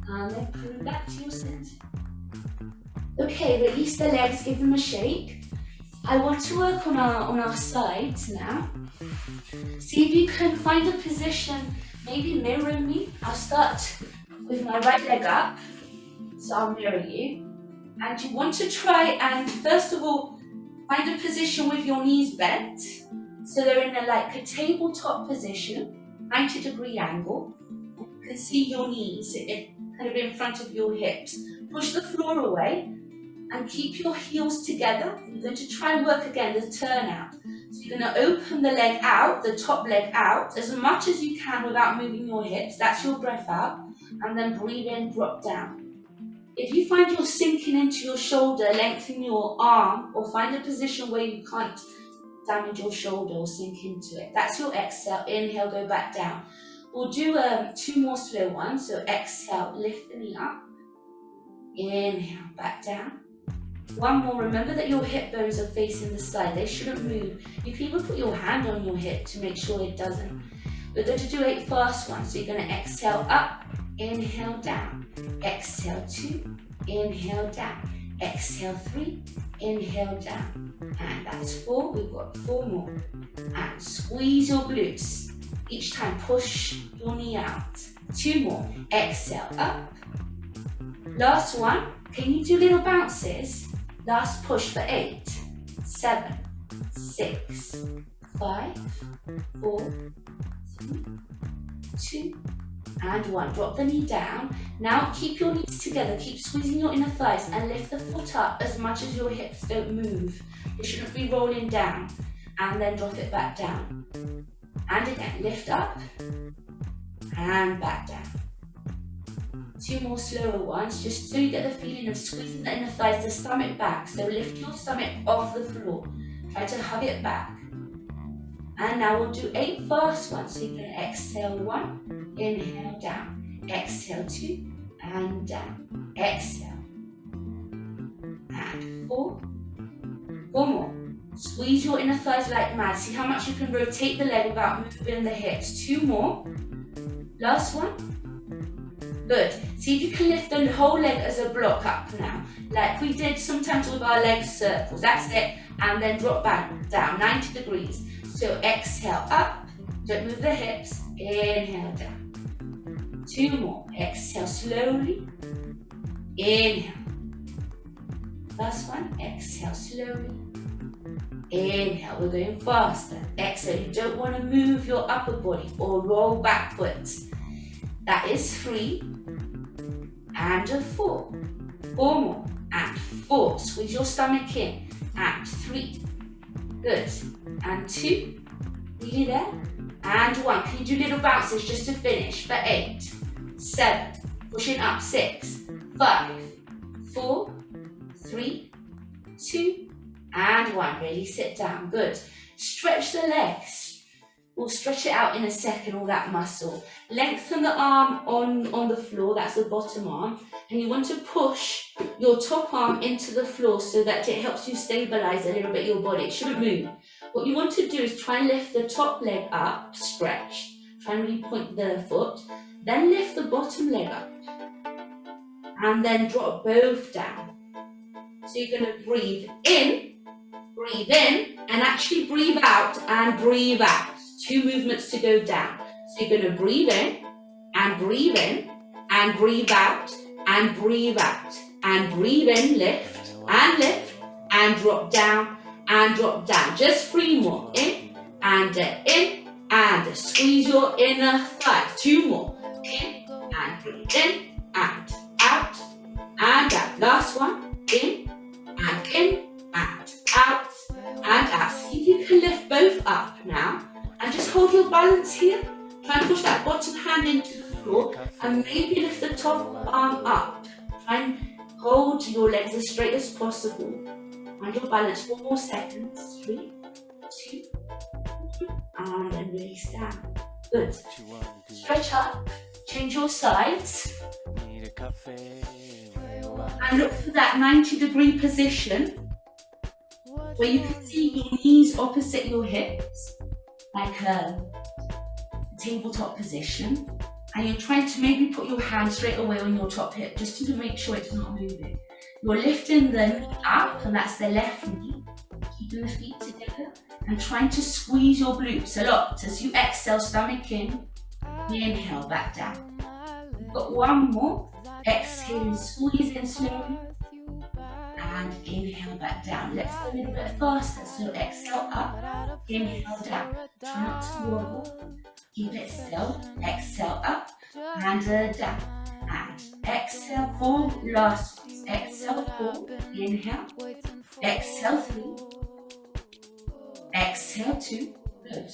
and then coming back to your center. Okay, release the legs, give them a shake. I want to work on our sides now. See if you can find a position, maybe mirroring me. I'll start with my right leg up. So I'll mirror you. And you want to try and, first of all, find a position with your knees bent. So they're in like a tabletop position, 90-degree angle. You can see your knees kind of in front of your hips. Push the floor away and keep your heels together. You're going to try and work again the turnout. So you're going to open the leg out, the top leg out, as much as you can without moving your hips. That's your breath out. And then breathe in, drop down. If you find you're sinking into your shoulder, lengthen your arm, or find a position where you can't damage your shoulder or sink into it. That's your exhale. Inhale, go back down. We'll do 2 more slow ones. So exhale, lift the knee up. Inhale, back down. 1 more. Remember that your hip bones are facing the side. They shouldn't move. You can even put your hand on your hip to make sure it doesn't. We're going to do 8 fast ones. So you're going to exhale up, inhale down. Exhale 2, inhale down. Exhale 3, inhale down. And that's 4, we've got 4 more. And squeeze your glutes. Each time push your knee out. 2 more. Exhale up. Last one. Can you do little bounces? Last push for 8, 7, 6, 5, 4, 3, 2, and 1. Drop the knee down. Now keep your knees together, keep squeezing your inner thighs and lift the foot up as much as your hips don't move. It shouldn't be rolling down, and then drop it back down. And again, lift up and back down. 2 more slower ones, just so you get the feeling of squeezing the inner thighs, the stomach back. So lift your stomach off the floor. Try to hug it back. And now we'll do 8 fast ones. So you're going to exhale 1, inhale down. Exhale 2, and down. Exhale. And 4. 4 more. Squeeze your inner thighs like mad. See how much you can rotate the leg without moving the hips. 2 more. Last one. Good. See if you can lift the whole leg as a block up now. Like we did sometimes with our leg circles. That's it. And then drop back down, 90 degrees. So exhale up. Don't move the hips. Inhale down. 2 more. Exhale slowly. Inhale. Last one. Exhale slowly. Inhale. We're going faster. Exhale. You don't want to move your upper body or roll backwards. That is 3 and a 4. 4 more and 4. Squeeze your stomach in and 3. Good. And 2. Nearly there. And 1. Can you do little bounces just to finish for 8, 7. Pushing up 6, 5, 4, 3, 2, and 1. Really sit down. Good. Stretch the legs. We'll stretch it out in a second, all that muscle. Lengthen the arm on the floor, that's the bottom arm. And you want to push your top arm into the floor so that it helps you stabilize a little bit your body. It shouldn't move. What you want to do is try and lift the top leg up, stretch. Try and really point the foot. Then lift the bottom leg up. And then drop both down. So you're going to breathe in, and actually breathe out and breathe out. 2 movements to go down. So you're going to breathe in, and breathe in, and breathe out, and breathe out, and breathe in, lift, and drop down, and drop down. Just 3 more. In, and squeeze your inner thighs. 2 more. In, and breathe in, and out, and out. Last one. In, and out, and out. See if you can lift both up now. And just hold your balance here. Try and push that bottom hand into the floor and maybe lift the top arm up. Try and hold your legs as straight as possible. Find your balance. 4 more seconds. 3, 2, and then release down. Good. Stretch up. Change your sides. And look for that 90-degree position where you can see your knees opposite your hips. Like a tabletop position, and you're trying to maybe put your hand straight away on your top hip just to make sure it's not moving. You're lifting the knee up, and that's the left knee, keeping the feet together, and trying to squeeze your glutes a lot as you exhale, stomach in, inhale, back down. You've got 1 more. Exhale, squeeze in slowly, and inhale back down. Let's go a little bit faster. So exhale up, inhale down. Try not to wobble. Keep it still. Exhale up and down. And exhale 4. Last ones. Exhale 4. Inhale. Exhale 3. Exhale 2. Good.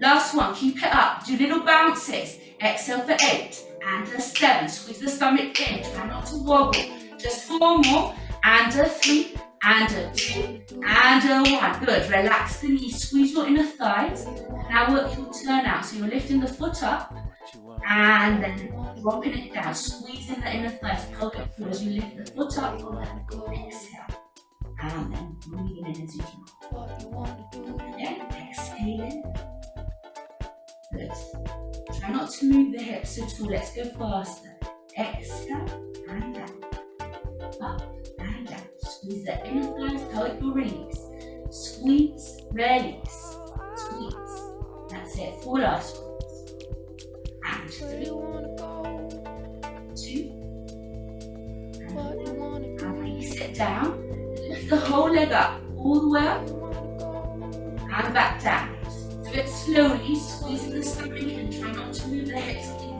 Last one. Keep it up. Do little bounces. Exhale for 8 and a 7. Squeeze the stomach in. Try not to wobble. Just 4 more. And a 3, and a 2, and a 1. Good. Relax the knees. Squeeze your inner thighs. Now work your turn out. So you're lifting the foot up, and then dropping it down. Squeezing the inner thighs. Pelvic floor as you lift the foot up. Exhale. And then breathing in as you can. Again, exhaling. Good. Try not to move the hips at all. Let's go faster. Exhale, and down. Up. And down. Squeeze the inner thighs, pelvic floor, release. Squeeze, release. Squeeze. That's it. 4 last ones. And 3, 2, and 1. And release it down. Lift the whole leg up, all the way up. And back down. Do it slowly, squeezing the stomach and try not to move the hips in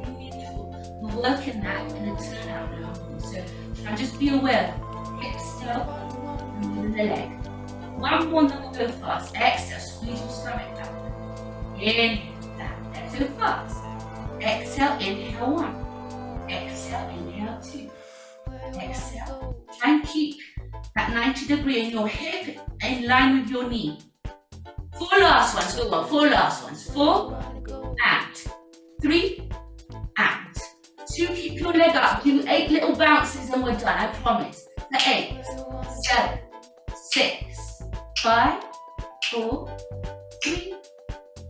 We're working that in a turn out now. So try and just be aware. Hips still, and moving the leg. One more, then we'll go fast. Exhale, squeeze your stomach down. Inhale, down. Let's go fast. Exhale, inhale 1. Exhale, inhale 2. Exhale. Try and keep that 90-degree in your hip in line with your knee. 4 last ones. Go on. 4 last ones. 4 and 3 and 2. Keep your leg up. Do 8 little bounces and we're done. I promise. For 8, 7, 6, 5, 4, 3,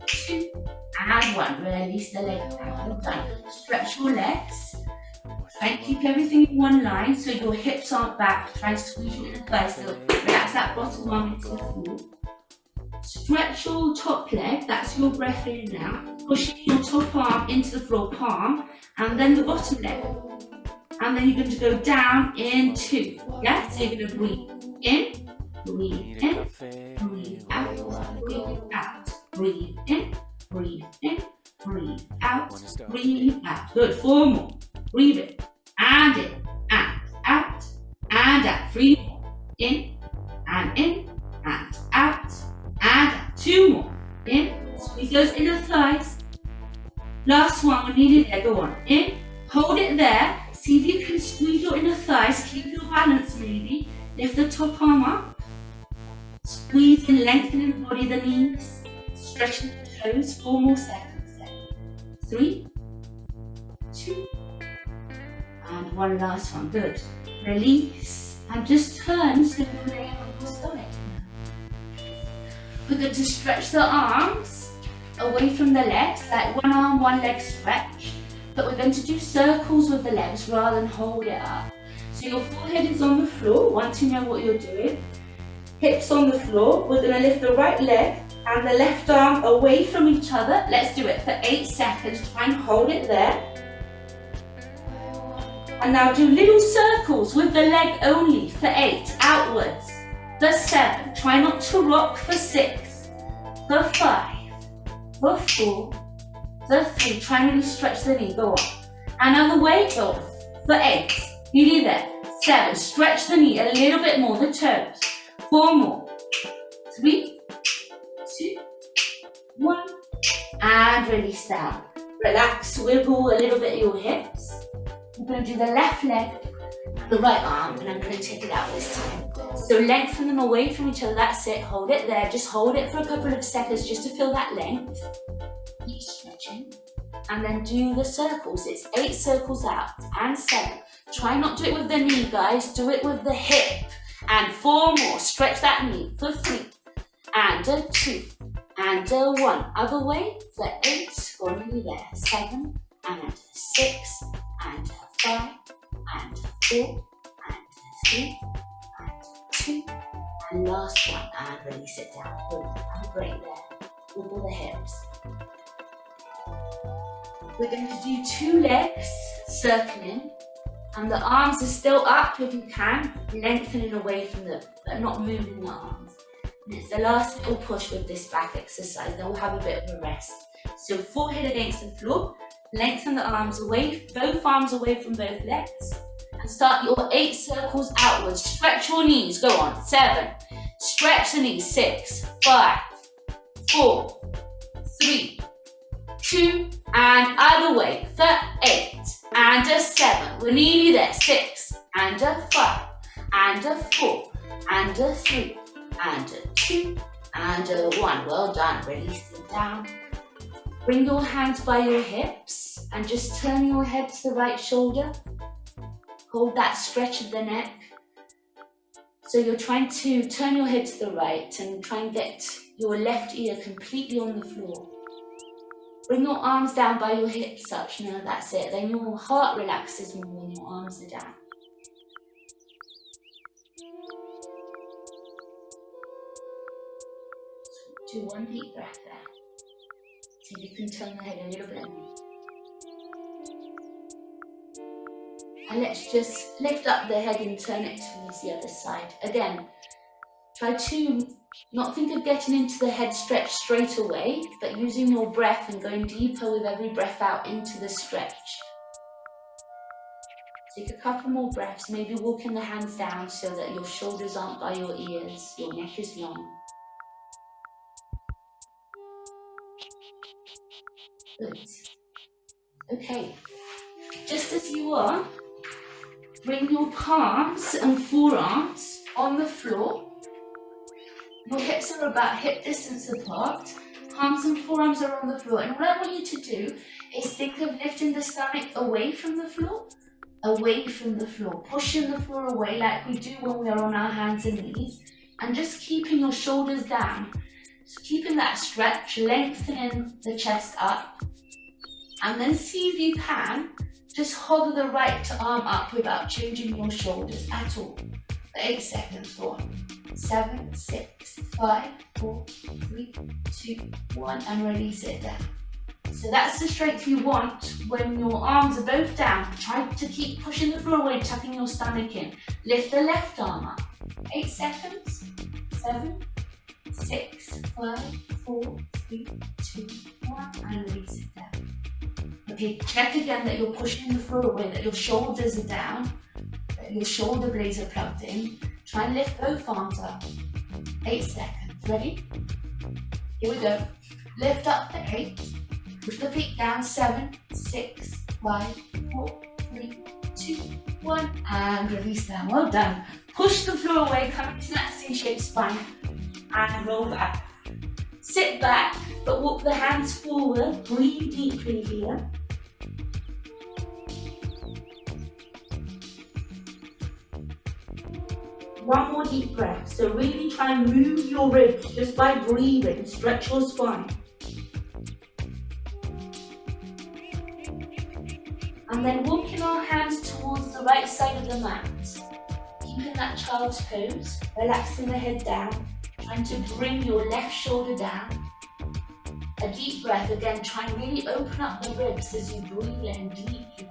2, and 1. Release the leg down. Well done. Stretch your legs. Try and keep everything in one line so your hips aren't back. Try and squeeze your inner thighs. So relax that bottom arm into the floor. Stretch your top leg. That's your breath in now. Pushing your top arm into the floor, palm, and then the bottom leg. And then you're going to go down in 2. Yeah? So you're going to breathe in, breathe in, breathe out, breathe out, breathe in, breathe in, breathe out, breathe out. Good. 4 more. Breathe in, and out, and out. 3 more. In, and out, and out. 2 more. In, squeeze those inner thighs. Last one, we're nearly there. Go on. In, hold it there. See if you can squeeze your inner thighs. Keep your balance maybe. Lift the top arm up. Squeeze and lengthen the body, the knees. Stretching the toes. 4 more seconds. 3, 2, and 1 last one. Good. Release and just turn so you're laying on your stomach. We're going to stretch the arms away from the legs, like 1 arm, 1 leg stretch. But we're going to do circles with the legs rather than hold it up. So your forehead is on the floor once you know what you're doing. Hips on the floor. We're going to lift the right leg and the left arm away from each other. Let's do it for 8 seconds. Try and hold it there. And now do little circles with the leg only for 8, outwards. For 7, try not to rock for 6. For 5, for 4, for 3, try and really stretch the knee, go on. Another way, go on. For 8, nearly there. 7, stretch the knee a little bit more, the toes. 4 more. 3, 2, 1, and release down. Relax, wiggle a little bit of your hips. I'm going to do the left leg, the right arm, and I'm going to take it out this time. So lengthen them away from each other, that's it. Hold it there, just hold it for a couple of seconds just to feel that length. Keep stretching. And then do the circles. It's 8 circles out, and 7. Try not to do it with the knee, guys. Do it with the hip. And 4 more. Stretch that knee for 3. And a 2. And a 1. Other way for 8. Go nearly there. 7. And a 6. And a 5. And a 4. And a 3. And a 2. And last one. And release it down. Good. And great there. Wiggle the hips. We're going to do 2 legs circling. And the arms are still up if you can, lengthening away from them, but not moving the arms. And it's the last little push with this back exercise, then we'll have a bit of a rest. So forehead against the floor, lengthen the arms away, both arms away from both legs, and start your 8 circles outwards. Stretch your knees, go on, 7, stretch the knees, 6, 5, 4, 3, 2, and other way for 8. And a 7, we're nearly there, 6, and a 5, and a 4, and a 3, and a 2, and a 1. Well done, release them down. Bring your hands by your hips and just turn your head to the right shoulder. Hold that stretch of the neck. So you're trying to turn your head to the right and try and get your left ear completely on the floor. Bring your arms down by your hips such, no, that's it. Then your heart relaxes more when your arms are down. Do 1 deep breath there. So you can turn the head a little bit more. And let's just lift up the head and turn it towards the other side. Again, try to not think of getting into the head stretch straight away, but using your breath and going deeper with every breath out into the stretch. Take a couple more breaths, maybe walking the hands down so that your shoulders aren't by your ears, your neck is long. Good. Okay, just as you are, bring your palms and forearms on the floor. Your hips are about hip distance apart. Palms and forearms are on the floor. And what I want you to do is think of lifting the stomach away from the floor. Away from the floor. Pushing the floor away like we do when we are on our hands and knees. And just keeping your shoulders down. So keeping that stretch, lengthening the chest up. And then see if you can just hover the right arm up without changing your shoulders at all. For 8 seconds. 1, 7, 6, 5, 4, 3, 2, 1, and release it down. So that's the strength you want when your arms are both down. Try to keep pushing the floor away, tucking your stomach in. Lift the left arm up. 8 seconds. 7, 6, 5, 4, 3, 2, 1, and release it down. Okay, check again that you're pushing the floor away, that your shoulders are down, that your shoulder blades are plugged in. Try and lift both arms up. 8 seconds. Ready? Here we go. Lift up for 8. Push the feet down. 7, 6, 5, 4, 3, 2, 1, and release down. Well done. Push the floor away, come into that C-shaped spine, and roll back. Sit back, but walk the hands forward. Breathe deeply here. One more deep breath. So really try and move your ribs just by breathing. Stretch your spine. And then walking our hands towards the right side of the mat. Keeping that child's pose. Relaxing the head down. Trying to bring your left shoulder down. A deep breath again. Try and really open up the ribs as you breathe in deeply.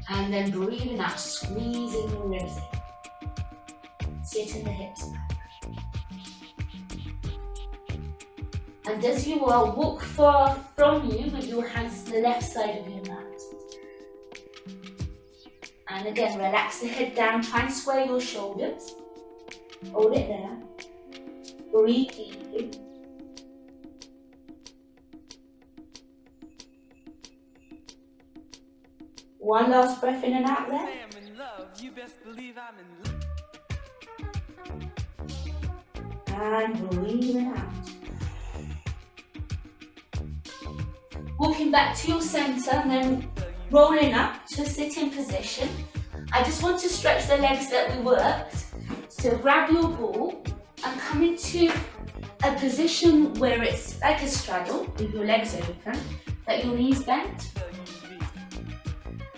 And then breathing out, squeezing your ribs in. Sit in the hips back. And as you are, walk far from you with your hands to the left side of your mat. And again, relax the head down, try and square your shoulders. Hold it there. Breathe deeply. One last breath in and out there. And breathing out. Walking back to your center and then rolling up to a sitting position. I just want to stretch the legs that we worked. So grab your ball and come into a position where it's like a straddle with your legs open, but your knees bent.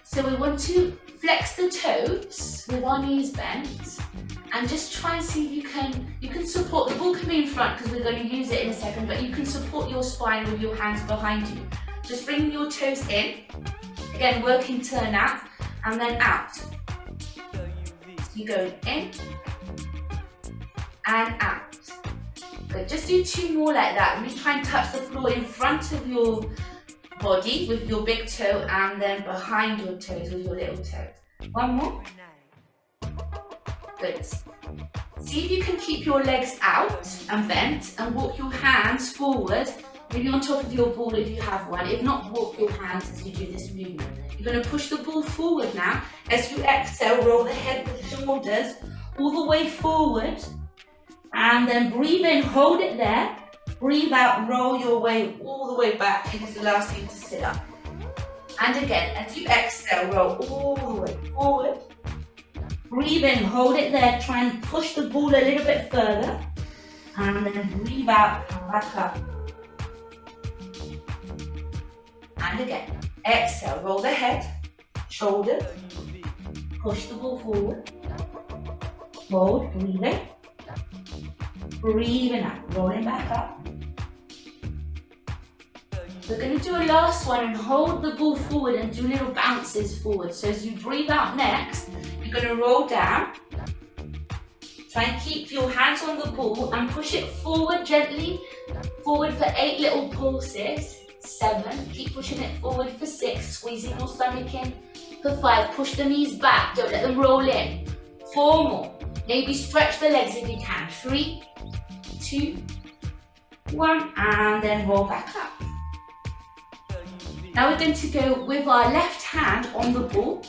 So we want to flex the toes with our knees bent and just try and see if you can support, the ball can be in front because we're going to use it in a second, but you can support your spine with your hands behind you. Just bring your toes in, again working turn out and then out. So you go in and out. Good, just do 2 more like that. Really try and touch the floor in front of your body with your big toe and then behind your toes with your little toes. 1 more. Good. See if you can keep your legs out and bent and walk your hands forward, maybe on top of your ball if you have one. If not, walk your hands as you do this movement. You're going to push the ball forward now. As you exhale, roll the head with the shoulders all the way forward. And then breathe in, hold it there. Breathe out, roll your way all the way back. It is the last thing to sit up. And again, as you exhale, roll all the way forward. Breathe in, hold it there. Try and push the ball a little bit further. And then breathe out, come back up. And again, exhale, roll the head, shoulders. Push the ball forward. Hold, breathe in. Breathing out, rolling back up. We're going to do a last one and hold the ball forward and do little bounces forward. So as you breathe out next, you're going to roll down. Try and keep your hands on the ball and push it forward gently. Forward for 8 little pulses. 7. Keep pushing it forward for 6. Squeezing your stomach in. For 5, push the knees back, don't let them roll in. 4 more. Maybe stretch the legs if you can. 3, 2, 1, and then roll back up. Now we're going to go with our left hand on the ball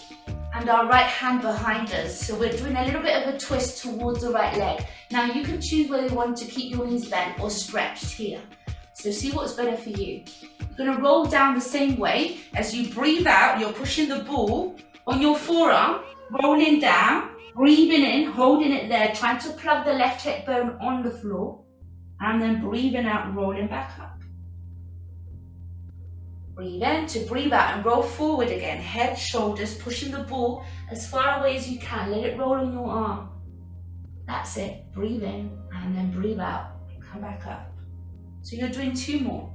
and our right hand behind us. So we're doing a little bit of a twist towards the right leg. Now you can choose whether you want to keep your knees bent or stretched here. So see what's better for you. You're going to roll down the same way. As you breathe out, you're pushing the ball on your forearm, rolling down, breathing in, holding it there, trying to plug the left hip bone on the floor, and then breathing out, rolling back up. Breathe in to breathe out and roll forward again. Head, shoulders, pushing the ball as far away as you can. Let it roll on your arm. That's it. Breathe in and then breathe out. Come back up. So you're doing 2 more.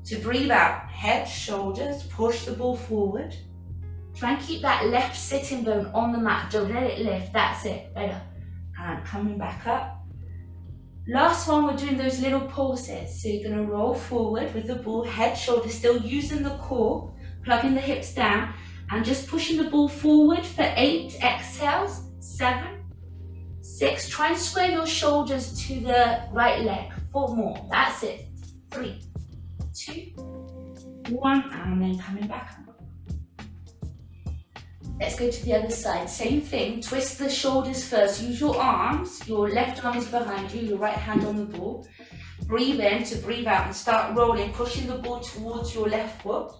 To breathe out, head, shoulders, push the ball forward. Try and keep that left sitting bone on the mat. Don't let it lift. That's it. Better. And coming back up. Last one, we're doing those little pulses. So you're going to roll forward with the ball, head, shoulders, still using the core, plugging the hips down, and just pushing the ball forward for 8 exhales, 7, 6. Try and square your shoulders to the right leg. 4 more. That's it. 3, 2, 1, and then coming back up. Let's go to the other side. Same thing, twist the shoulders first. Use your arms. Your left arm is behind you, your right hand on the ball. Breathe in to breathe out and start rolling, pushing the ball towards your left foot.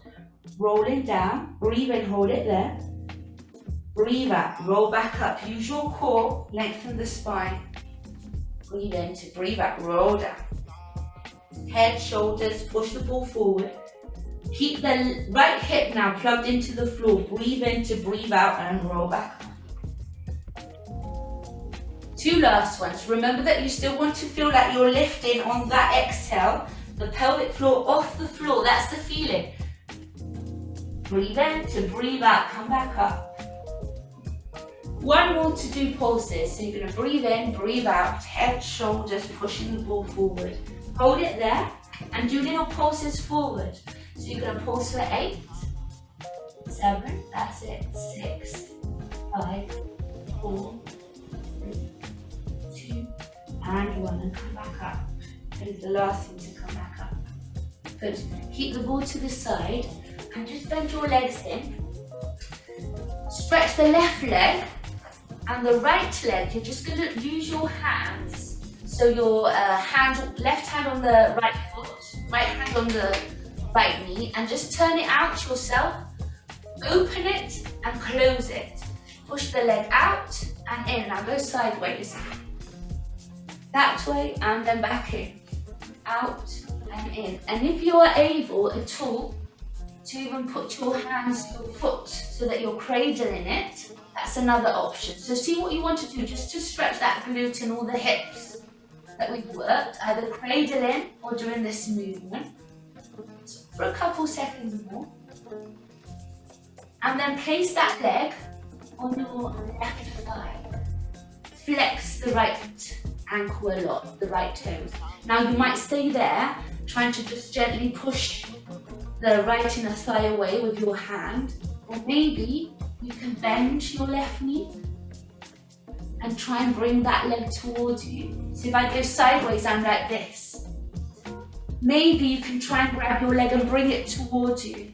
Rolling down, breathe in, hold it there. Breathe out, roll back up. Use your core, lengthen the spine. Breathe in to breathe out, roll down. Head, shoulders, push the ball forward. Keep the right hip now plugged into the floor. Breathe in to breathe out and roll back up. 2 last ones. Remember that you still want to feel like you're lifting on that exhale. The pelvic floor off the floor. That's the feeling. Breathe in to breathe out. Come back up. 1 more to do pulses. So you're going to breathe in, breathe out. Head, shoulders, pushing the ball forward. Hold it there and do little pulses forward. So you're going to pulse for 8, 7, that's it, 6, 5, 4, 3, 2, and 1, and come back up. That is the last thing to come back up. Good. Keep the ball to the side and just bend your legs in. Stretch the left leg and the right leg. You're just going to use your hands. So your left hand on the right foot, right hand on the right knee, and just turn it out yourself. Open it and close it. Push the leg out and in. Now go sideways. That way and then back in. Out and in. And if you are able at all to even put your hands to your foot so that you're cradling it, that's another option. So see what you want to do just to stretch that glute and all the hips that we've worked, either cradling or doing this movement. For a couple seconds more, and then place that leg on your left thigh. Flex the right ankle a lot, the right toes. Now you might stay there, trying to just gently push the right inner thigh away with your hand, or maybe you can bend your left knee and try and bring that leg towards you. So if I go sideways, I'm like this. Maybe you can try and grab your leg and bring it towards you.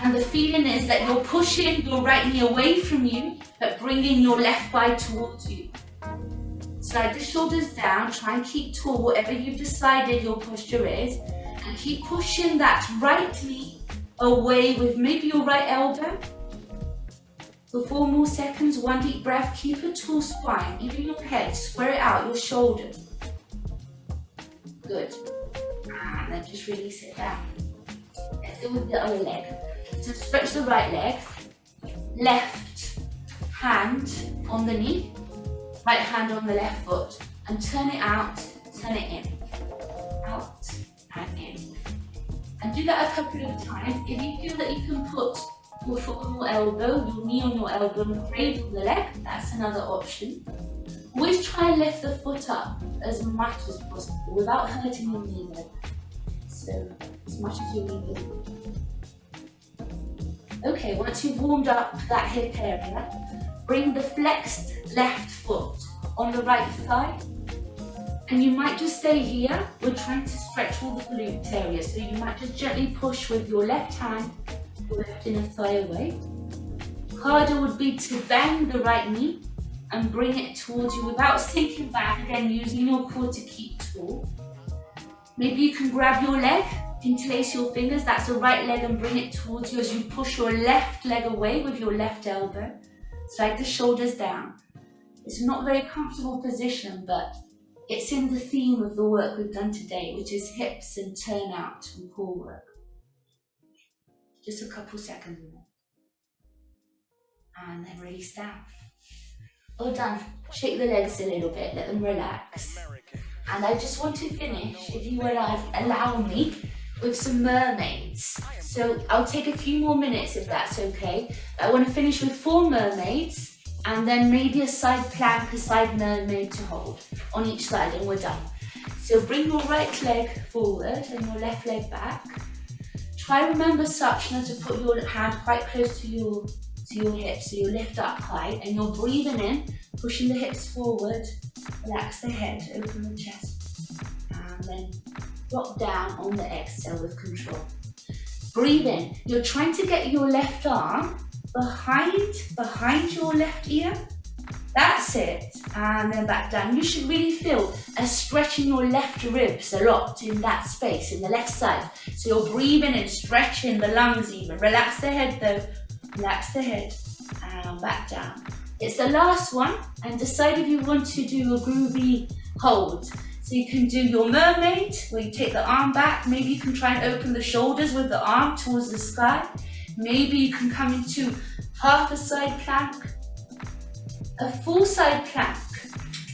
And the feeling is that you're pushing your right knee away from you, but bringing your left thigh towards you. Slide the shoulders down, try and keep tall, whatever you've decided your posture is, and keep pushing that right knee away with maybe your right elbow. For 4 more seconds, 1 deep breath, keep a tall spine, even your head, square it out, your shoulders. Good. And then just release it down. Let's go with the other leg. So stretch the right leg, left hand on the knee, right hand on the left foot, and turn it out, turn it in, out and in. And do that a couple of times. If you feel that you can put your foot on your elbow, your knee on your elbow, and cradle the leg, that's another option. Always try and lift the foot up as much as possible without hurting your knee. So as much as you need. Okay, once you've warmed up that hip area, bring the flexed left foot on the right thigh. And you might just stay here. We're trying to stretch all the glute area. So you might just gently push with your left hand, your left inner thigh away. Harder would be to bend the right knee and bring it towards you without sinking back, again using your core to keep tall. Maybe you can grab your leg, interlace your fingers, that's the right leg, and bring it towards you as you push your left leg away with your left elbow. Slide the shoulders down. It's not a very comfortable position, but it's in the theme of the work we've done today, which is hips and turnout and core work. Just a couple seconds more. And then release down. All done. Shake the legs a little bit, let them relax. And I just want to finish, if you will allow me, with some mermaids. So I'll take a few more minutes if that's okay. I want to finish with 4 mermaids and then maybe a side plank, a side mermaid to hold on each side, and we're done. So bring your right leg forward and your left leg back. Try remember Sachana to put your hand quite close to your hips, so you lift up high and you're breathing in, pushing the hips forward, relax the head, open the chest, and then drop down on the exhale with control. Breathe in. You're trying to get your left arm behind your left ear. That's it. And then back down. You should really feel a stretch in your left ribs a lot in that space, in the left side. So you're breathing and stretching the lungs even. Relax the head though. Relax the head and back down. It's the last one, and decide if you want to do a groovy hold. So you can do your mermaid, where you take the arm back. Maybe you can try and open the shoulders with the arm towards the sky. Maybe you can come into half a side plank, a full side plank.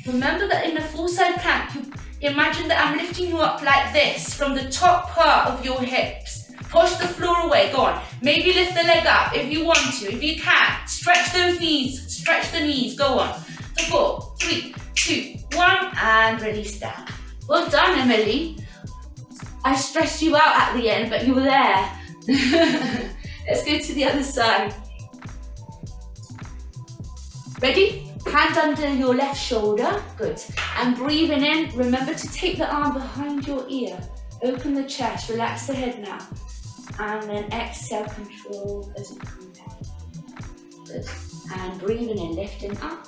Remember that in a full side plank, you imagine that I'm lifting you up like this from the top part of your hips. Push the floor away, go on. Maybe lift the leg up if you want to, if you can. Stretch those knees, stretch the knees, go on. 4, 3, 2, 1, and release down. Well done, Emily. I stressed you out at the end, but you were there. Let's go to the other side. Ready? Hand under your left shoulder, good. And breathing in, remember to take the arm behind your ear. Open the chest, relax the head now. And then exhale, control as you come down. Good. And breathing in, lifting up.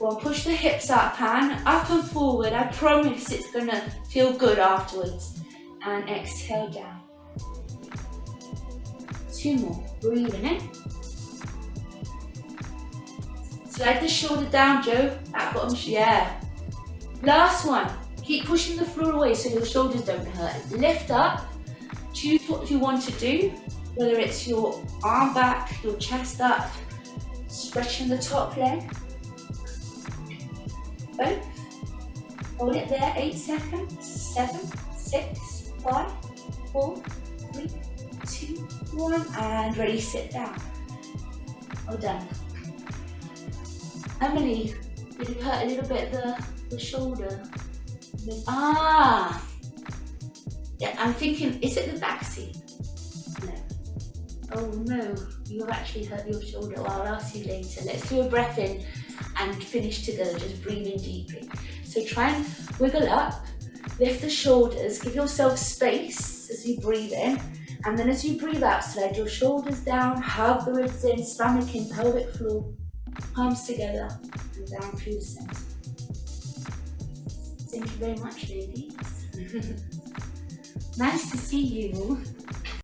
Well, push the hips up and forward. I promise it's gonna feel good afterwards. And exhale down. 2 more. Breathing in. Slide the shoulder down, Joe. That bottom, yeah. Last one. Keep pushing the floor away so your shoulders don't hurt. Lift up. Choose what you want to do, whether it's your arm back, your chest up, stretching the top leg. Both. Hold it there, 8 seconds. 7, 6, 5, 4, 3, 2, 1, and release it down. Well done. Emily, did it hurt a little bit the shoulder? Yeah, I'm thinking, is it the back seat? No. Oh no, you've actually hurt your shoulder. Well, I'll ask you later. Let's do a breath in and finish together, just breathing deeply. So try and wiggle up, lift the shoulders, give yourself space as you breathe in, and then as you breathe out, slide your shoulders down, hug the ribs in, stomach in, pelvic floor, palms together, and down through the center. Thank you very much, ladies. Nice to see you.